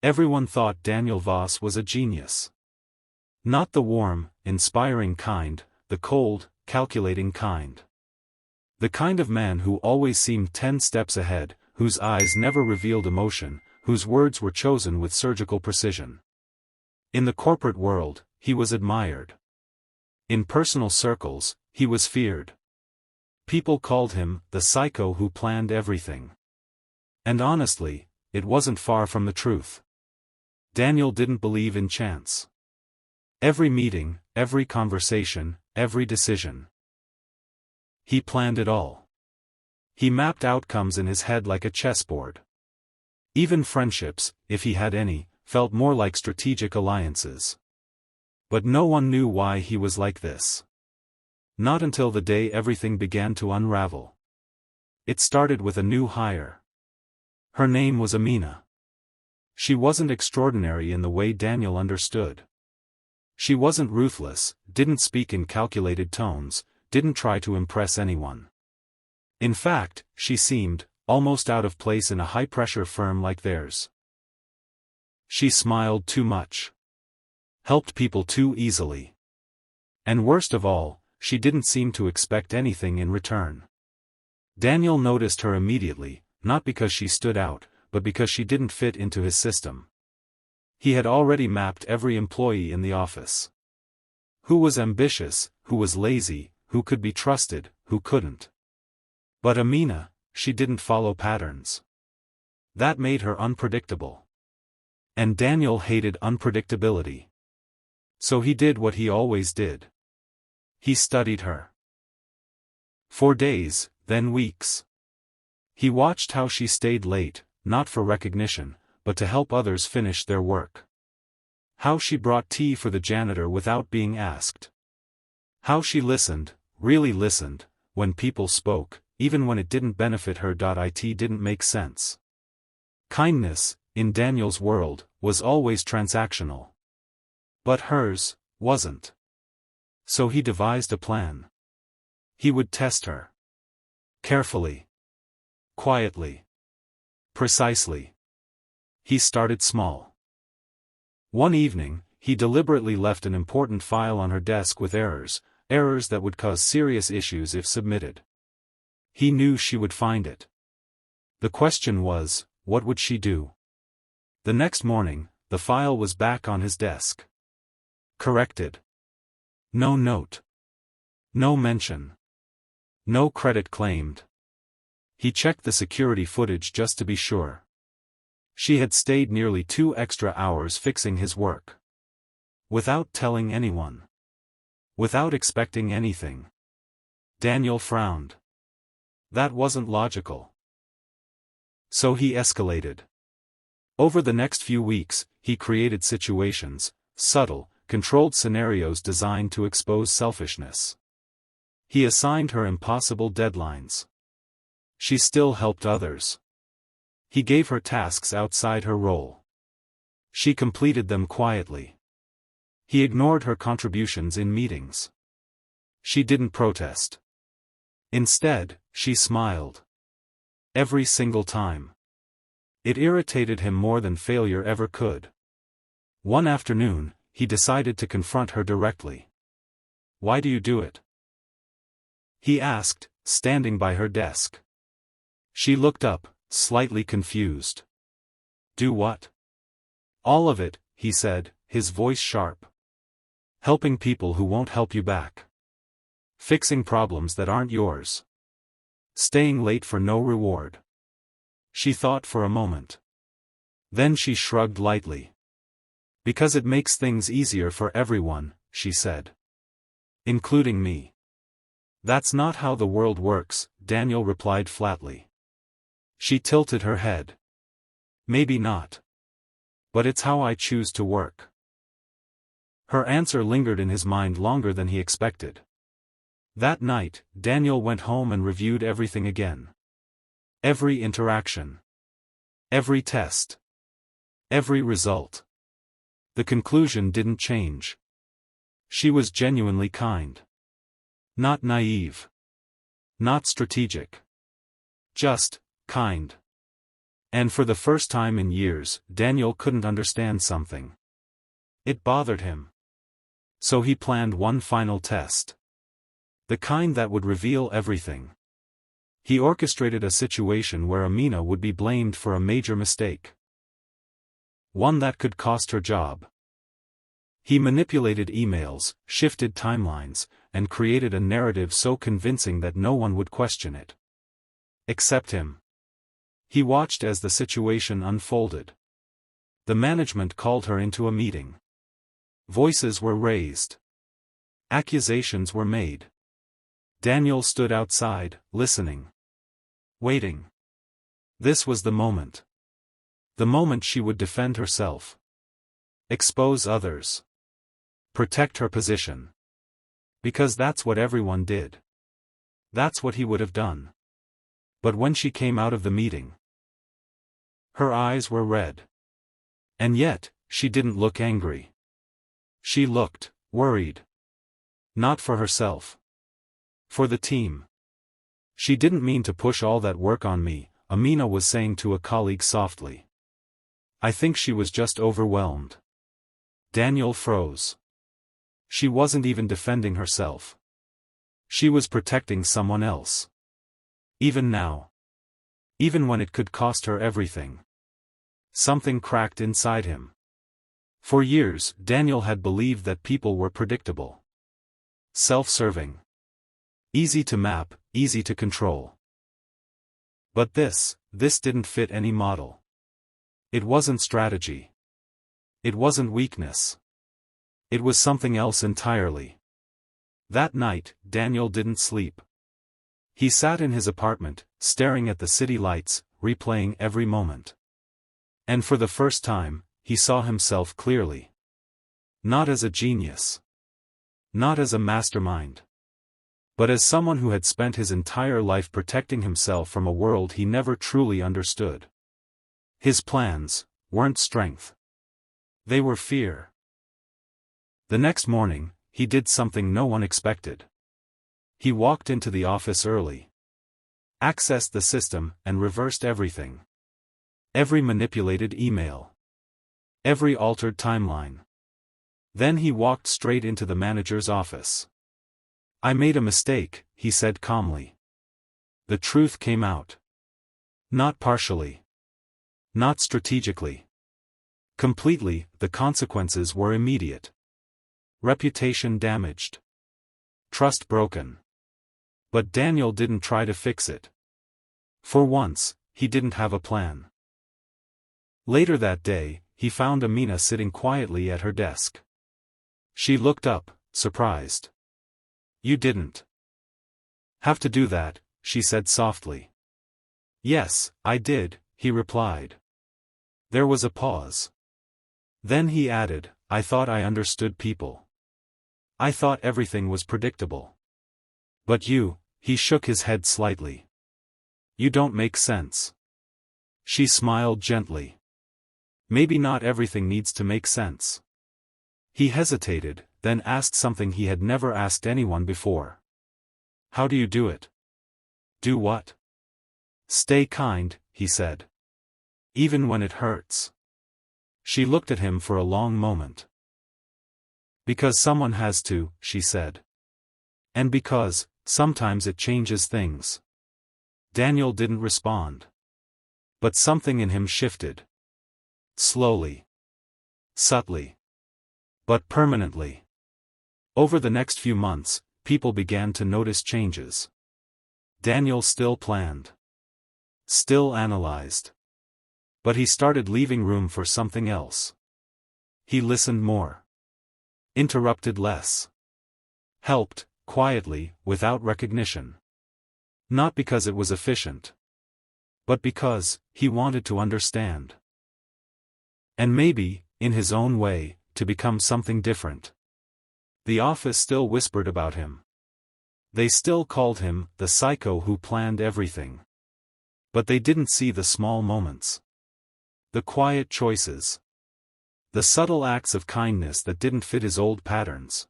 Everyone thought Daniel Voss was a genius. Not the warm, inspiring kind, the cold, calculating kind. The kind of man who always seemed 10 steps ahead, whose eyes never revealed emotion, whose words were chosen with surgical precision. In the corporate world, he was admired. In personal circles, he was feared. People called him the psycho who planned everything. And honestly, it wasn't far from the truth. Daniel didn't believe in chance. Every meeting, every conversation, every decision. He planned it all. He mapped outcomes in his head like a chessboard. Even friendships, if he had any, felt more like strategic alliances. But no one knew why he was like this. Not until the day everything began to unravel. It started with a new hire. Her name was Amina. She wasn't extraordinary in the way Daniel understood. She wasn't ruthless, didn't speak in calculated tones, didn't try to impress anyone. In fact, she seemed almost out of place in a high-pressure firm like theirs. She smiled too much. Helped people too easily. And worst of all, she didn't seem to expect anything in return. Daniel noticed her immediately, not because she stood out, but because she didn't fit into his system. He had already mapped every employee in the office. Who was ambitious, who was lazy, who could be trusted, who couldn't. But Amina, she didn't follow patterns. That made her unpredictable. And Daniel hated unpredictability. So he did what he always did. He studied her. For days, then weeks. He watched how she stayed late, not for recognition, but to help others finish their work. How she brought tea for the janitor without being asked. How she listened, really listened, when people spoke, even when it didn't benefit her. It didn't make sense. Kindness, in Daniel's world, was always transactional. But hers wasn't. So he devised a plan. He would test her. Carefully. Quietly. Precisely. He started small. One evening, he deliberately left an important file on her desk with errors that would cause serious issues if submitted. He knew she would find it. The question was, what would she do? The next morning, the file was back on his desk. Corrected. No note. No mention. No credit claimed. He checked the security footage just to be sure. She had stayed nearly 2 extra hours fixing his work. Without telling anyone. Without expecting anything. Daniel frowned. That wasn't logical. So he escalated. Over the next few weeks, he created situations, subtle, controlled scenarios designed to expose selfishness. He assigned her impossible deadlines. She still helped others. He gave her tasks outside her role. She completed them quietly. He ignored her contributions in meetings. She didn't protest. Instead, she smiled. Every single time. It irritated him more than failure ever could. One afternoon, he decided to confront her directly. "Why do you do it?" he asked, standing by her desk. She looked up, slightly confused. "Do what?" "All of it," he said, his voice sharp. "Helping people who won't help you back. Fixing problems that aren't yours. Staying late for no reward." She thought for a moment. Then she shrugged lightly. "Because it makes things easier for everyone," she said. "Including me." "That's not how the world works," Daniel replied flatly. She tilted her head. "Maybe not. But it's how I choose to work." Her answer lingered in his mind longer than he expected. That night, Daniel went home and reviewed everything again. Every interaction. Every test. Every result. The conclusion didn't change. She was genuinely kind. Not naive. Not strategic. Just kind. And for the first time in years, Daniel couldn't understand something. It bothered him. So he planned one final test. The kind that would reveal everything. He orchestrated a situation where Amina would be blamed for a major mistake. One that could cost her job. He manipulated emails, shifted timelines, and created a narrative so convincing that no one would question it. Except him. He watched as the situation unfolded. The management called her into a meeting. Voices were raised. Accusations were made. Daniel stood outside, listening. Waiting. This was the moment. The moment she would defend herself. Expose others. Protect her position. Because that's what everyone did. That's what he would have done. But when she came out of the meeting, her eyes were red. And yet, she didn't look angry. She looked worried. Not for herself. For the team. She didn't mean to push all that work on me, Amina was saying to a colleague softly. I think she was just overwhelmed. Daniel froze. She wasn't even defending herself. She was protecting someone else. Even now. Even when it could cost her everything. Something cracked inside him. For years, Daniel had believed that people were predictable. Self-serving. Easy to map, easy to control. But this didn't fit any model. It wasn't strategy. It wasn't weakness. It was something else entirely. That night, Daniel didn't sleep. He sat in his apartment, staring at the city lights, replaying every moment. And for the first time, he saw himself clearly. Not as a genius. Not as a mastermind. But as someone who had spent his entire life protecting himself from a world he never truly understood. His plans weren't strength. They were fear. The next morning, he did something no one expected. He walked into the office early. Accessed the system and reversed everything. Every manipulated email. Every altered timeline. Then he walked straight into the manager's office. I made a mistake, he said calmly. The truth came out. Not partially. Not strategically. Completely, the consequences were immediate. Reputation damaged. Trust broken. But Daniel didn't try to fix it. For once, he didn't have a plan. Later that day, he found Amina sitting quietly at her desk. She looked up, surprised. You didn't have to do that, she said softly. Yes, I did, he replied. There was a pause. Then he added, I thought I understood people. I thought everything was predictable. But he shook his head slightly. You don't make sense. She smiled gently. Maybe not everything needs to make sense. He hesitated, then asked something he had never asked anyone before. How do you do it? Do what? Stay kind, he said. Even when it hurts. She looked at him for a long moment. Because someone has to, she said. And because, sometimes it changes things. Daniel didn't respond. But something in him shifted. Slowly. Subtly. But permanently. Over the next few months, people began to notice changes. Daniel still planned. Still analyzed. But he started leaving room for something else. He listened more. Interrupted less. Helped, quietly, without recognition. Not because it was efficient. But because, he wanted to understand. And maybe, in his own way, to become something different. The office still whispered about him. They still called him, the psycho who planned everything. But they didn't see the small moments. The quiet choices. The subtle acts of kindness that didn't fit his old patterns.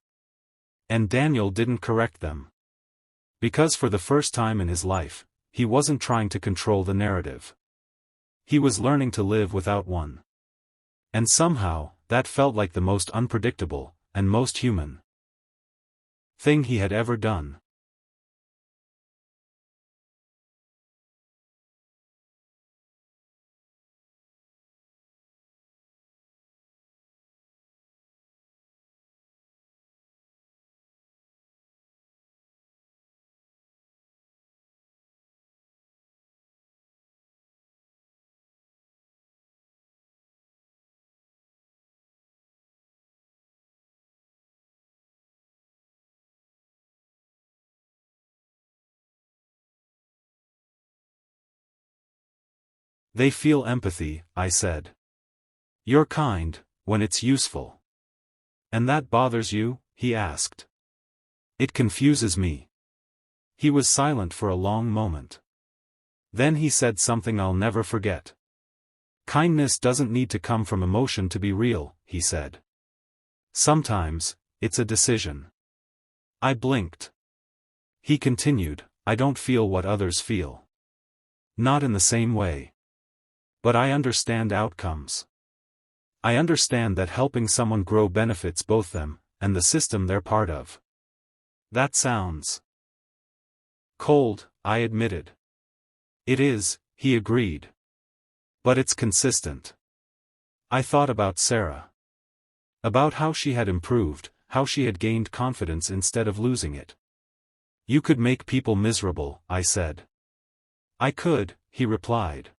And Daniel didn't correct them. Because for the first time in his life, he wasn't trying to control the narrative. He was learning to live without one. And somehow, that felt like the most unpredictable, and most human thing he had ever done. They feel empathy, I said. You're kind, when it's useful. And that bothers you? He asked. It confuses me. He was silent for a long moment. Then he said something I'll never forget. Kindness doesn't need to come from emotion to be real, he said. Sometimes, it's a decision. I blinked. He continued, I don't feel what others feel. Not in the same way. But I understand outcomes. I understand that helping someone grow benefits both them, and the system they're part of. That sounds cold, I admitted. It is, he agreed. But it's consistent. I thought about Sarah. About how she had improved, how she had gained confidence instead of losing it. You could make people miserable, I said. I could, he replied.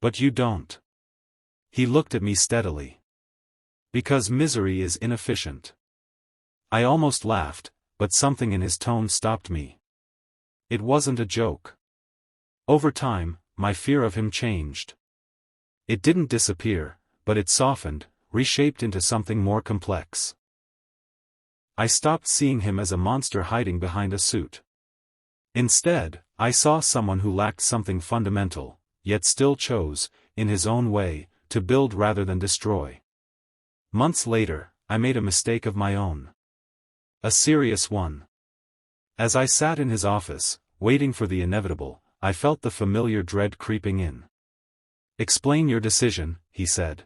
But you don't. He looked at me steadily. Because misery is inefficient. I almost laughed, but something in his tone stopped me. It wasn't a joke. Over time, my fear of him changed. It didn't disappear, but it softened, reshaped into something more complex. I stopped seeing him as a monster hiding behind a suit. Instead, I saw someone who lacked something fundamental, yet still chose, in his own way, to build rather than destroy. Months later, I made a mistake of my own. A serious one. As I sat in his office, waiting for the inevitable, I felt the familiar dread creeping in. Explain your decision, he said.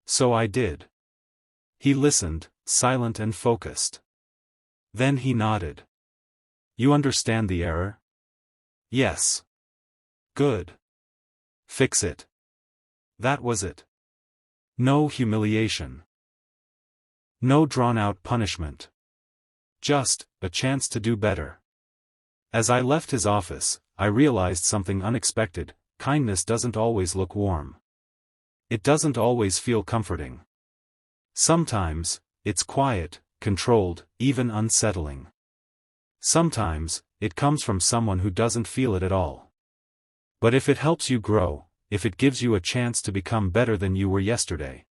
So I did. He listened, silent and focused. Then he nodded. You understand the error? Yes. Good. Fix it. That was it. No humiliation. No drawn-out punishment. Just, a chance to do better. As I left his office, I realized something unexpected. Kindness doesn't always look warm. It doesn't always feel comforting. Sometimes, it's quiet, controlled, even unsettling. Sometimes, it comes from someone who doesn't feel it at all. But if it helps you grow, if it gives you a chance to become better than you were yesterday,